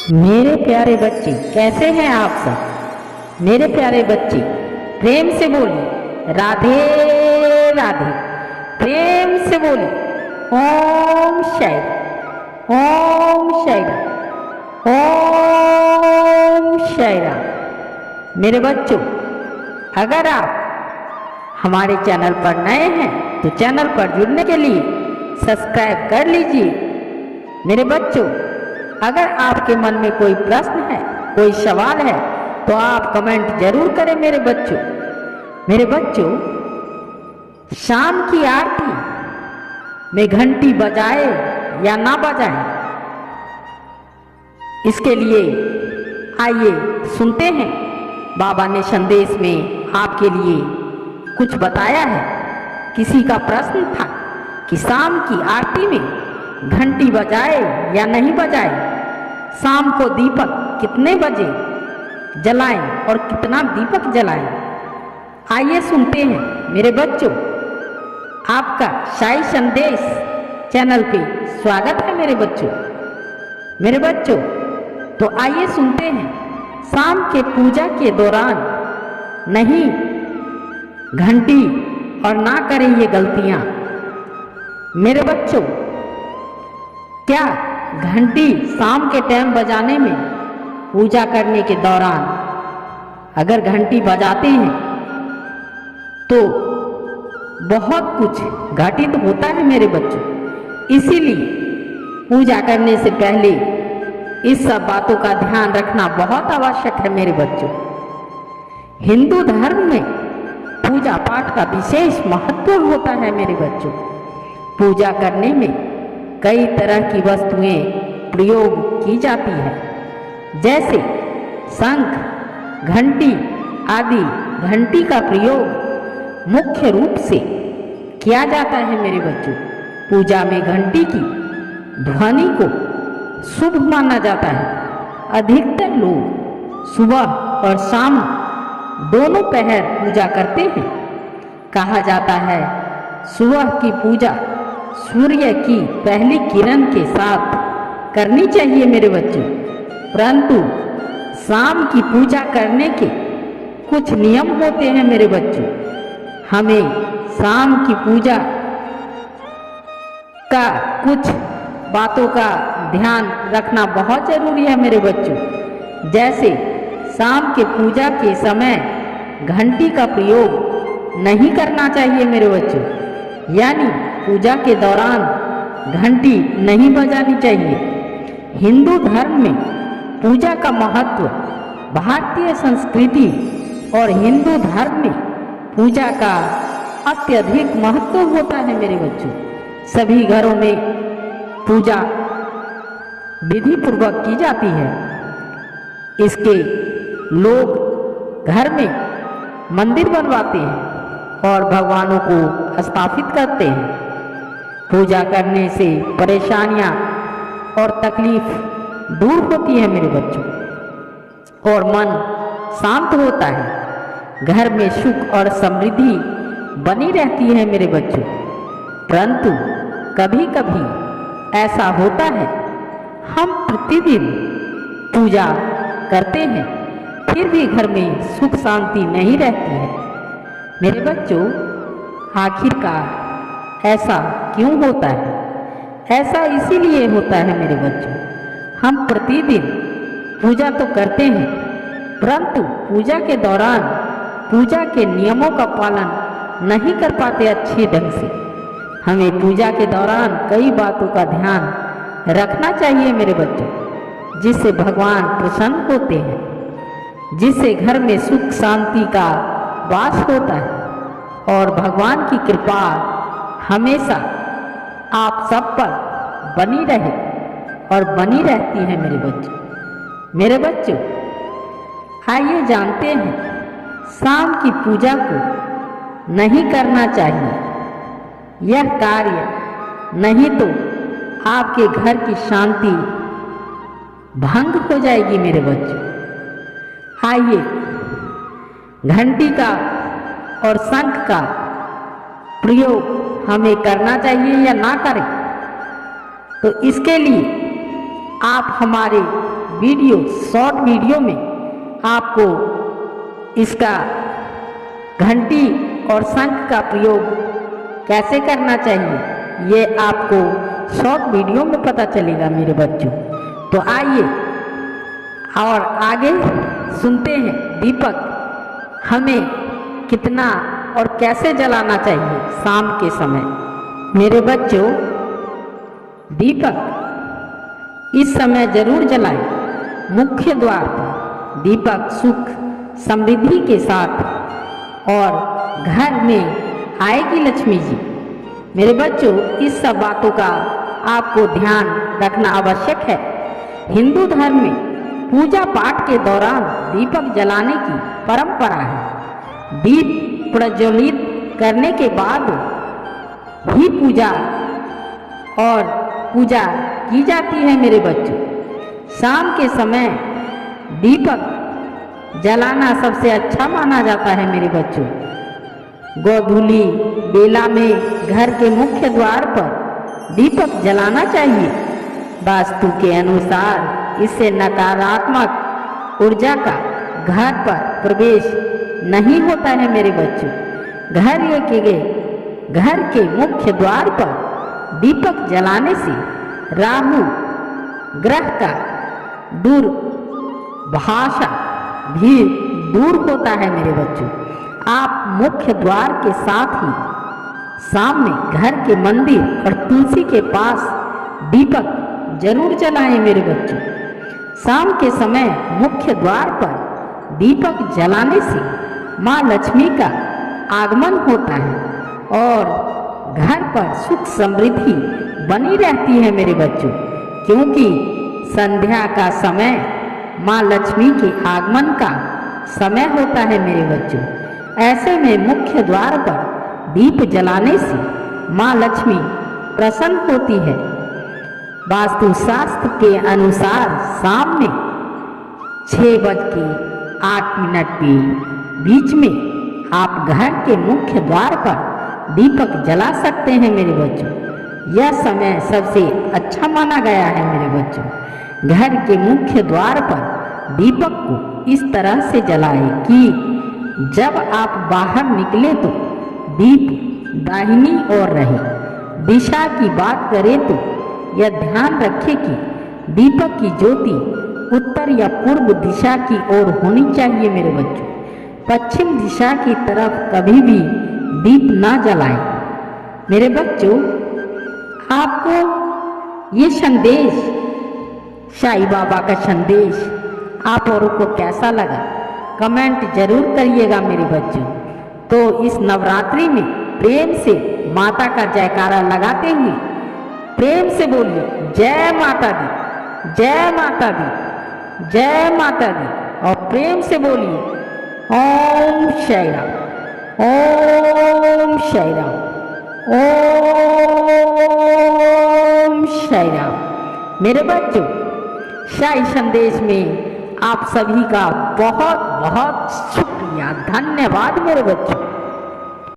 मेरे प्यारे बच्चे, कैसे हैं आप सब। मेरे प्यारे बच्चे, प्रेम से बोलिए राधे राधे। प्रेम से बोलिए ओम शायरा, ओम शायरा, ओम शायरा। मेरे बच्चों, अगर आप हमारे चैनल पर नए हैं तो चैनल पर जुड़ने के लिए सब्सक्राइब कर लीजिए। मेरे बच्चों, अगर आपके मन में कोई प्रश्न है, कोई सवाल है, तो आप कमेंट जरूर करें मेरे बच्चों। मेरे बच्चों, शाम की आरती में घंटी बजाए या ना बजाए, इसके लिए आइए सुनते हैं। बाबा ने संदेश में आपके लिए कुछ बताया है। किसी का प्रश्न था कि शाम की आरती में घंटी बजाए या नहीं बजाए, शाम को दीपक कितने बजे जलाएं और कितना दीपक जलाएं। आइए सुनते हैं मेरे बच्चों। आपका साई संदेश चैनल पे स्वागत है मेरे बच्चों। मेरे बच्चों, तो आइए सुनते हैं। शाम के पूजा के दौरान नहीं घंटी और ना करें ये गलतियां। मेरे बच्चों, क्या घंटी शाम के टाइम बजाने में, पूजा करने के दौरान अगर घंटी बजाते हैं तो बहुत कुछ घटित होता है मेरे बच्चों। इसीलिए पूजा करने से पहले इस सब बातों का ध्यान रखना बहुत आवश्यक है मेरे बच्चों। हिंदू धर्म में पूजा पाठ का विशेष महत्व होता है मेरे बच्चों। पूजा करने में कई तरह की वस्तुएं प्रयोग की जाती है, जैसे शंख, घंटी आदि। घंटी का प्रयोग मुख्य रूप से किया जाता है मेरे बच्चों। पूजा में घंटी की ध्वनि को शुभ माना जाता है। अधिकतर लोग सुबह और शाम दोनों पहर पूजा करते हैं। कहा जाता है सुबह की पूजा सूर्य की पहली किरण के साथ करनी चाहिए मेरे बच्चों, परंतु शाम की पूजा करने के कुछ नियम होते हैं मेरे बच्चों। हमें शाम की पूजा का कुछ बातों का ध्यान रखना बहुत जरूरी है मेरे बच्चों। जैसे शाम के पूजा के समय घंटी का प्रयोग नहीं करना चाहिए मेरे बच्चों, यानी पूजा के दौरान घंटी नहीं बजानी चाहिए। हिंदू धर्म में पूजा का महत्व, भारतीय संस्कृति और हिंदू धर्म में पूजा का अत्यधिक महत्व होता है मेरे बच्चों। सभी घरों में पूजा विधि पूर्वक की जाती है। इसके लोग घर में मंदिर बनवाते हैं और भगवानों को स्थापित करते हैं। पूजा करने से परेशानियां और तकलीफ दूर होती है मेरे बच्चों और मन शांत होता है। घर में सुख और समृद्धि बनी रहती है मेरे बच्चों। परंतु कभी कभी ऐसा होता है, हम प्रतिदिन पूजा करते हैं फिर भी घर में सुख शांति नहीं रहती है मेरे बच्चों। आखिरकार ऐसा क्यों होता है? ऐसा इसीलिए होता है मेरे बच्चों, हम प्रतिदिन पूजा तो करते हैं, परंतु पूजा के दौरान पूजा के नियमों का पालन नहीं कर पाते अच्छे ढंग से। हमें पूजा के दौरान कई बातों का ध्यान रखना चाहिए मेरे बच्चों, जिससे भगवान प्रसन्न होते हैं, जिससे घर में सुख शांति का वास होता है और भगवान की कृपा हमेशा आप सब पर बनी रहे और बनी रहती है मेरे बच्चों। मेरे बच्चों, आइए जानते हैं, शाम की पूजा को नहीं करना चाहिए। यह कार्य नहीं तो आपके घर की शांति भंग हो जाएगी मेरे बच्चों। आइए, घंटी का और शंख का प्रयोग हमें करना चाहिए या ना करें, तो इसके लिए आप हमारे वीडियो शॉर्ट वीडियो में आपको इसका घंटी और शंख का प्रयोग कैसे करना चाहिए ये आपको शॉर्ट वीडियो में पता चलेगा मेरे बच्चों। तो आइए और आगे सुनते हैं दीपक हमें कितना और कैसे जलाना चाहिए शाम के समय। मेरे बच्चों, दीपक इस समय जरूर जलाएं। मुख्य द्वार पर दीपक सुख समृद्धि के साथ और घर में आएगी लक्ष्मी जी। मेरे बच्चों, इस सब बातों का आपको ध्यान रखना आवश्यक है। हिंदू धर्म में पूजा पाठ के दौरान दीपक जलाने की परंपरा है। दीप प्रज्वलित करने के बाद ही पूजा की जाती है। मेरे बच्चों, शाम के समय दीपक जलाना सबसे अच्छा माना जाता है। मेरे बच्चों, गोधूली बेला में घर के मुख्य द्वार पर दीपक जलाना चाहिए। वास्तु के अनुसार इससे नकारात्मक ऊर्जा का घर पर प्रवेश नहीं होता है। मेरे बच्चों, घर के मुख्य द्वार पर दीपक जलाने से राहु ग्रह का दुर्भाषा भी दूर होता है। मेरे बच्चों, आप मुख्य द्वार के साथ ही सामने घर के मंदिर और तुलसी के पास दीपक जरूर जलाएं। मेरे बच्चों, शाम के समय मुख्य द्वार पर दीपक जलाने से माँ लक्ष्मी का आगमन होता है और घर पर सुख समृद्धि बनी रहती है। मेरे बच्चों, क्योंकि संध्या का समय माँ लक्ष्मी के आगमन का समय होता है। मेरे बच्चों, ऐसे में मुख्य द्वार पर दीप जलाने से माँ लक्ष्मी प्रसन्न होती है। वास्तु शास्त्र के अनुसार शाम में 6:08 के बीच में आप घर के मुख्य द्वार पर दीपक जला सकते हैं। मेरे बच्चों, यह समय सबसे अच्छा माना गया है। मेरे बच्चों, घर के मुख्य द्वार पर दीपक को इस तरह से जलाएं कि जब आप बाहर निकले तो दीप दाहिनी ओर रहे। दिशा की बात करें तो यह ध्यान रखें कि दीपक की ज्योति उत्तर या पूर्व दिशा की ओर होनी चाहिए। मेरे बच्चों, पश्चिम दिशा की तरफ कभी भी दीप ना जलाएं। मेरे बच्चों, आपको ये संदेश, साईं बाबा का संदेश आप औरों को कैसा लगा कमेंट जरूर करिएगा। मेरे बच्चों, तो इस नवरात्रि में प्रेम से माता का जयकारा लगाते हुए प्रेम से बोलिए जय माता दी, जय माता दी, जय माता दी, और प्रेम से बोलिए ओम साईं राम, ओम साईं राम, ओम साईं राम। मेरे बच्चों, साईं संदेश में आप सभी का बहुत बहुत शुक्रिया, धन्यवाद मेरे बच्चों।